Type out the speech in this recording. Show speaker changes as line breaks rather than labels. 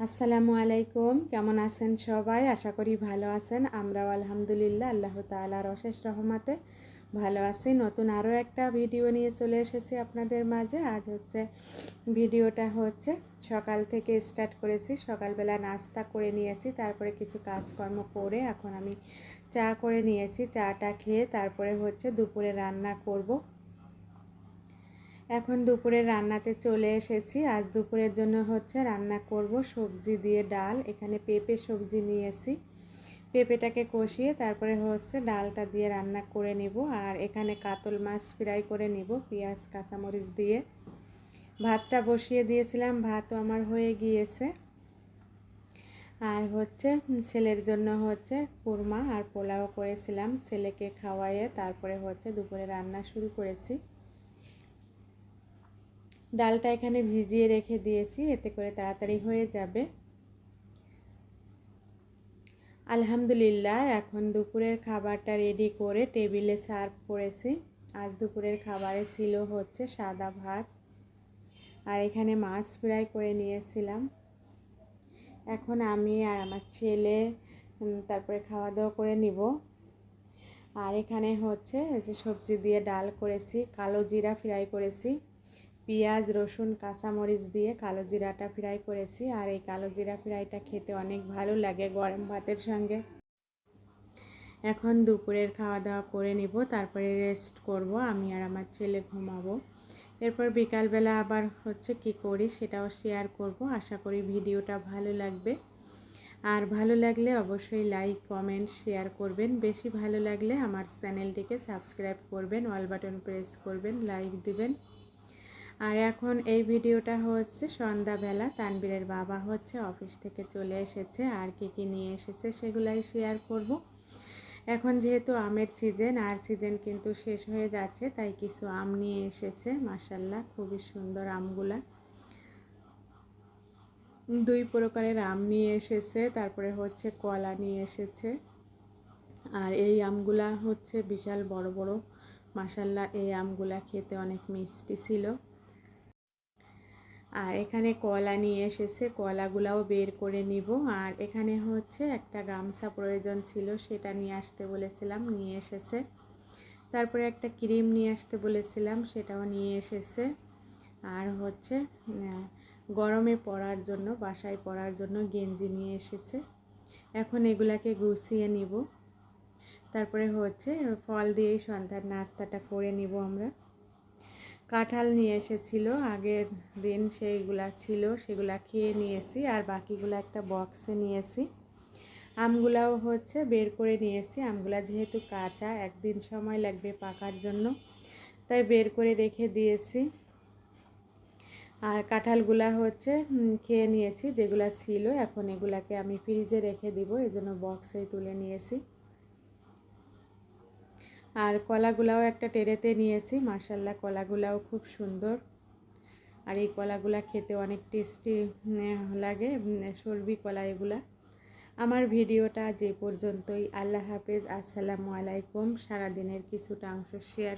আসসালামু আলাইকুম। কেমন আছেন সবাই? আশা করি ভালো আছেন। আমরাও আলহামদুলিল্লাহ আল্লাহ তাআলার অশেষ রহমতে ভালো আছি। নতুন আরও একটা ভিডিও নিয়ে চলে এসেছি আপনাদের মাঝে। আজ ভিডিওটা সকাল থেকে স্টার্ট করেছি। সকালবেলা নাস্তা করে নিয়েছি, তারপরে কিছু কাজকর্ম করে এখন আমি চা করে নিয়েছি। চাটা খেয়ে তারপরে দুপুরে রান্না করব। এখন দুপুরের রান্নাতে চলে এসেছি। আজ দুপুরের জন্য রান্না করব সবজি দিয়ে ডাল। এখানে পেঁপে সবজি নিয়েছি, পেঁপেটাকে কষিয়ে তারপরে ডালটা দিয়ে রান্না করে নিব। আর এখানে কাতল মাছ ফ্রাই করে নিব পেঁয়াজ কাঁচামরিচ দিয়ে। ভাতটা বসিয়ে দিয়েছিলাম, ভাতও আমার হয়ে গিয়েছে। আর ছেলের জন্য কুরমা আর পোলাও করেছিলাম, ছেলেকে খাওয়াইয়ে তারপরে দুপুরে রান্না শুরু করেছি। ডালটা এখানে ভিজিয়ে রেখে দিয়েছি, এতে করে তাড়াতাড়ি হয়ে যাবে। আলহামদুলিল্লাহ এখন দুপুরের খাবারটা রেডি করে টেবিলে সার্ভ করেছি। আজ দুপুরের খাবারে ছিল সাদা ভাত, আর এখানে মাছ ফ্রাই করে নিয়েছিলাম। এখন আমি আর আমার ছেলে তারপরে খাওয়া দাওয়া করে নিব। আর এখানে সবজি দিয়ে ডাল করেছি, কালো জিরা ফ্রাই করেছি, পেঁয়াজ রসুন কাঁচামরিচ দিয়ে কালো জিরাটা ফ্রাই করেছি। আর এই কালো জিরা ফ্রাইটা খেতে অনেক ভালো লাগে গরম ভাতের সঙ্গে। এখন দুপুরের খাওয়া দাওয়া করে নিব, তারপরে রেস্ট করব, আমি আর আমার ছেলে ঘুমাবো। এরপর বিকালবেলা আবার কি করি সেটাও শেয়ার করব। আশা করি ভিডিওটা ভালো লাগবে। আর ভালো লাগলে অবশ্যই লাইক কমেন্ট শেয়ার করবেন। বেশি ভালো লাগলে আমার চ্যানেলটিকে সাবস্ক্রাইব করবেন, অল বাটন প্রেস করবেন, লাইক দিবেন। আর এখন এই ভিডিওটা সন্ধ্যাবেলা। তানবীরের বাবা অফিস থেকে চলে এসেছে, আর কি নিয়ে এসেছে সেগুলাই শেয়ার করব। এখন যেহেতু আমের সিজন, আর সিজন কিন্তু শেষ হয়ে যাচ্ছে, তাই কিছু আম নিয়ে এসেছে। মাশাআল্লাহ খুবই সুন্দর আমগুলা। 2 প্রকারের আম নিয়ে এসেছে, তারপরে কলা নিয়ে এসেছে। আর এই আমগুলা বিশাল বড় বড়। মাশাআল্লাহ এই আমগুলা খেতে অনেক মিষ্টি ছিল। আর এখানে কলা নিয়ে এসেছে, কলাগুলাও বের করে নিব। আর এখানে একটা গামছা প্রয়োজন ছিল, সেটা নিয়ে আসতে বলেছিলাম, নিয়ে এসেছে। তারপরে একটা ক্রিম নিয়ে আসতে বলেছিলাম, সেটাও নিয়ে এসেছে। আর গরমে পরার জন্য, বাসায় পরার জন্য গেঞ্জি নিয়ে এসেছে। এখন এগুলাকে গুছিয়ে নিব, তারপরে ফল দিয়েই সন্ধ্যার নাস্তাটা করে নিব আমরা। কাঁঠাল নিয়ে এসেছিল আগের দিন, সেইগুলা ছিল, সেগুলা খেয়ে নিয়েছি। আর বাকিগুলো একটা বক্সে নিয়েছি। আমগুলাও বের করে নিয়েছি। আমগুলা যেহেতু কাঁচা, একদিন সময় লাগবে পাকার জন্য, তাই বের করে রেখে দিয়েছি। আর কাঁঠালগুলা খেয়ে নিয়েছি, যেগুলা ছিল। এখন এগুলাকে আমি ফ্রিজে রেখে দিব, এজন্য বক্সে তুলে নিয়েছি। আর কলাগুলাও একটা টেরেতে নিয়েছি। মাশাআল্লাহ কলাগুলাও খুব সুন্দর। আর এই কলাগুলা খেতে অনেক টেস্টি লাগে, সরবি কলা এগুলা। আমার ভিডিওটা যে পর্যন্তই। আল্লাহ হাফেজ, আসসালামু আলাইকুম। সারাদিনের কিছুটা অংশ শেয়ার